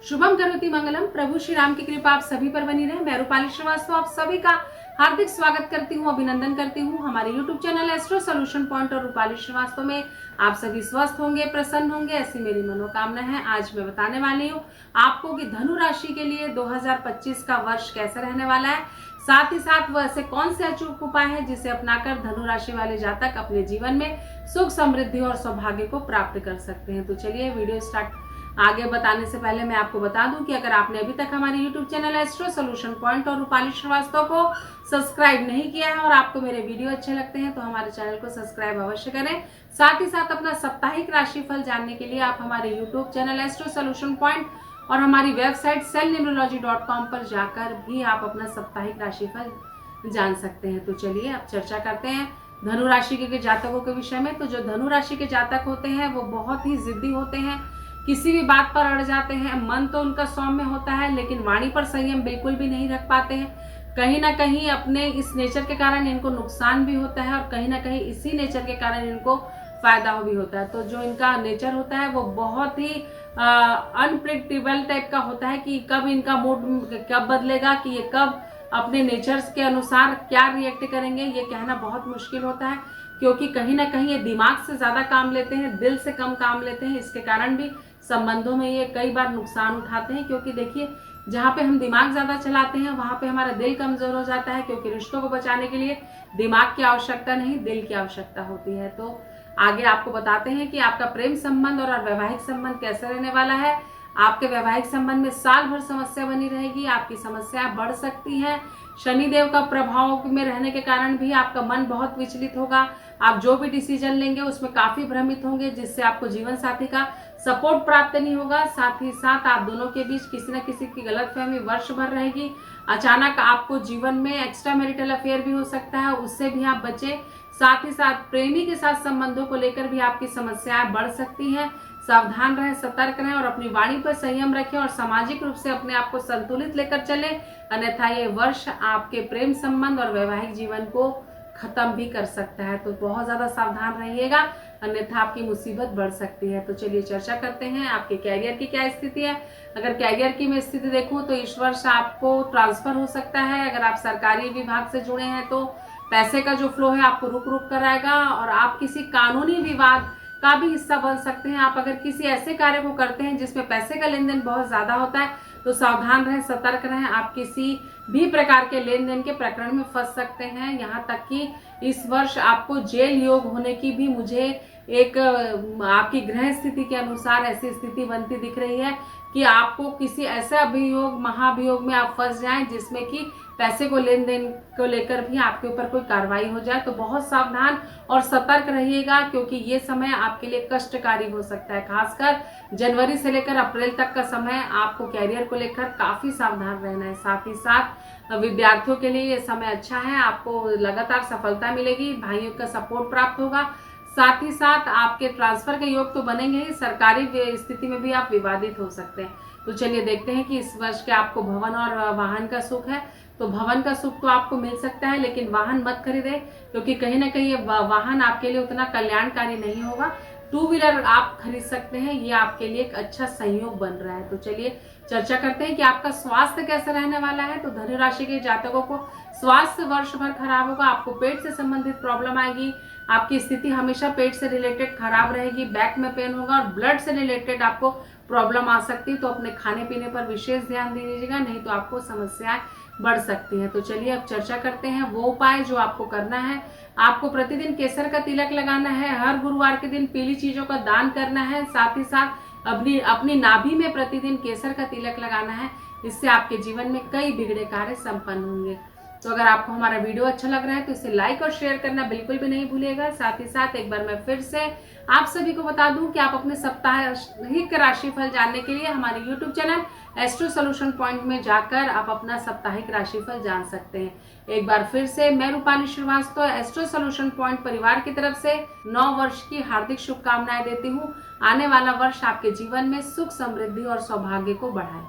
शुभम करोति मंगलम। प्रभु श्री राम की कृपा आप सभी पर बनी रहे। मैं रूपाली श्रीवास्तव आप सभी का हार्दिक स्वागत करती हूँ, अभिनंदन करती हूँ। हमारे YouTube channel astro solution point और रूपाली श्रीवास्तव में आप सभी स्वस्थ होंगे, प्रसन्न होंगे, ऐसी मेरी मनोकामना है। आज मैं बताने वाली हूँ आपको कि धनु राशि के लिए 2025 का वर्ष कैसा रहने वाला है। साथ ही साथ वह ऐसे कौन से अचूक उपाय है जिसे अपनाकर धनु राशि वाले जातक अपने जीवन में सुख, समृद्धि और सौभाग्य को प्राप्त कर सकते हैं। तो चलिए वीडियो स्टार्ट। आगे बताने से पहले मैं आपको बता दूं कि अगर आपने अभी तक हमारे YouTube channel astro solution point और रूपाली श्रीवास्तव को सब्सक्राइब नहीं किया है और आपको मेरे वीडियो अच्छे लगते हैं तो हमारे चैनल को सब्सक्राइब अवश्य करें। साथ ही साथ अपना साप्ताहिक राशिफल जानने के लिए आप हमारे YouTube channel astro solution point और हमारी वेबसाइट cellnumerology.com पर जाकर भी आप अपना साप्ताहिक राशिफल जान सकते हैं। तो चलिए अब चर्चा करते हैं धनु राशि के जातकों के विषय में। तो जो धनु राशि के जातक होते हैं वो बहुत ही जिद्दी होते हैं, किसी भी बात पर अड़ जाते हैं। मन तो उनका सौम्य होता है लेकिन वाणी पर संयम बिल्कुल भी नहीं रख पाते हैं। कहीं ना कहीं अपने इस नेचर के कारण इनको नुकसान भी होता है और कहीं ना कहीं इसी नेचर के कारण इनको फायदा भी होता है। तो जो इनका नेचर होता है वो बहुत ही अनप्रिडिक्टेबल टाइप का होता है कि कब इनका मूड कब बदलेगा, कि ये कब अपने नेचर्स के अनुसार क्या रिएक्ट करेंगे, ये कहना बहुत मुश्किल होता है। क्योंकि कहीं ना कहीं ये दिमाग से ज्यादा काम लेते हैं, दिल से कम काम लेते हैं। इसके कारण भी संबंधों में ये कई बार नुकसान उठाते हैं। क्योंकि देखिए, जहाँ पे हम दिमाग ज्यादा चलाते हैं वहां पे हमारा दिल कमजोर हो जाता है। क्योंकि रिश्तों को बचाने के लिए दिमाग की आवश्यकता नहीं, दिल की आवश्यकता होती है। तो आगे आपको बताते हैं कि आपका प्रेम संबंध और वैवाहिक संबंध कैसे रहने वाला है। आपके वैवाहिक संबंध में साल भर समस्या बनी रहेगी, आपकी समस्याएं बढ़ सकती हैं। शनिदेव का प्रभाव में रहने के कारण भी आपका मन बहुत विचलित होगा। आप जो भी डिसीजन लेंगे उसमें काफी भ्रमित होंगे, जिससे आपको जीवन साथी का सपोर्ट प्राप्त नहीं होगा। साथ ही साथ आप दोनों के बीच किसी न किसी की गलतफहमी वर्ष भर रहेगी। अचानक आपको जीवन में एक्स्ट्रा मैरिटल अफेयर भी हो सकता है, उससे भी आप बचे। साथ ही साथ प्रेमी के साथ संबंधों को लेकर भी आपकी समस्याएं बढ़ सकती हैं। सावधान रहें, सतर्क रहें और अपनी वाणी पर संयम रखें और सामाजिक रूप से अपने आप को संतुलित लेकर चलें। अन्यथा ये वर्ष आपके प्रेम संबंध और वैवाहिक जीवन को खत्म भी कर सकता है। तो बहुत ज्यादा सावधान रहिएगा, अन्यथा आपकी मुसीबत बढ़ सकती है। तो चलिए चर्चा करते हैं आपके कैरियर की क्या स्थिति है। अगर कैरियर की मैं स्थिति देखूं तो इस वर्ष आपको ट्रांसफर हो सकता है। अगर आप सरकारी विभाग से जुड़े हैं तो पैसे का जो फ्लो है आपको रुक रुक कर आएगा और आप किसी कानूनी विवाद का भी हिस्सा बन सकते हैं। आप अगर किसी ऐसे कार्य को करते हैं जिसमें पैसे का लेन देन बहुत ज्यादा होता है तो सावधान रहें, सतर्क रहें। आप किसी भी प्रकार के लेन देन के प्रकरण में फंस सकते हैं। यहाँ तक कि इस वर्ष आपको जेल योग होने की भी मुझे एक आपकी ग्रह स्थिति के अनुसार ऐसी स्थिति बनती दिख रही है कि आपको किसी ऐसे अभियोग, महाभियोग में आप फंस जाएं जिसमें कि पैसे को लेन देन को लेकर भी आपके ऊपर कोई कार्रवाई हो जाए। तो बहुत सावधान और सतर्क रहिएगा क्योंकि ये समय आपके लिए कष्टकारी हो सकता है। खासकर जनवरी से लेकर अप्रैल तक का समय आपको कैरियर को लेकर काफी सावधान रहना है। साथ ही साथ विद्यार्थियों के लिए ये समय अच्छा है, आपको लगातार सफलता मिलेगी, भाइयों का सपोर्ट प्राप्त होगा। साथ ही साथ आपके ट्रांसफर के योग तो बनेंगे ही, सरकारी स्थिति में भी आप विवादित हो सकते हैं। तो चलिए देखते हैं कि इस वर्ष के आपको भवन और वाहन का सुख है। तो भवन का सुख तो आपको मिल सकता है लेकिन वाहन मत खरीदे क्योंकि कहीं ना कहीं ये वाहन आपके लिए उतना कल्याणकारी नहीं होगा। टू व्हीलर आप खरीद सकते हैं, ये आपके लिए एक अच्छा संयोग बन रहा है। तो चलिए चर्चा करते हैं कि आपका स्वास्थ्य कैसा रहने वाला है। तो धनु राशि के जातकों को स्वास्थ्य वर्ष भर खराब होगा। आपको पेट से संबंधित प्रॉब्लम आएगी, आपकी स्थिति हमेशा पेट से रिलेटेड खराब रहेगी, बैक में पेन होगा और ब्लड से रिलेटेड आपको प्रॉब्लम आ सकती है। तो अपने खाने पीने पर विशेष ध्यान दीजिएगा, नहीं तो आपको समस्याएं बढ़ सकती हैं। तो चलिए अब चर्चा करते हैं वो उपाय जो आपको करना है। आपको प्रतिदिन केसर का तिलक लगाना है, हर गुरुवार के दिन पीली चीजों का दान करना है। साथ ही साथ अपनी नाभि में प्रतिदिन केसर का तिलक लगाना है। इससे आपके जीवन में कई बिगड़े कार्य संपन्न होंगे। तो अगर आपको हमारा वीडियो अच्छा लग रहा है तो इसे लाइक और शेयर करना बिल्कुल भी नहीं भूलिएगा। साथ ही साथ एक बार मैं फिर से आप सभी को बता दूं कि आप अपने साप्ताहिक राशिफल जानने के लिए हमारे YouTube channel astro solution point में जाकर आप अपना साप्ताहिक राशिफल जान सकते हैं। एक बार फिर से मैं Rupali Srivastava astro solution point परिवार की तरफ से 9 वर्ष की हार्दिक शुभकामनाएं देती हूँ। आने वाला वर्ष आपके जीवन में सुख, समृद्धि और सौभाग्य को बढ़ाए।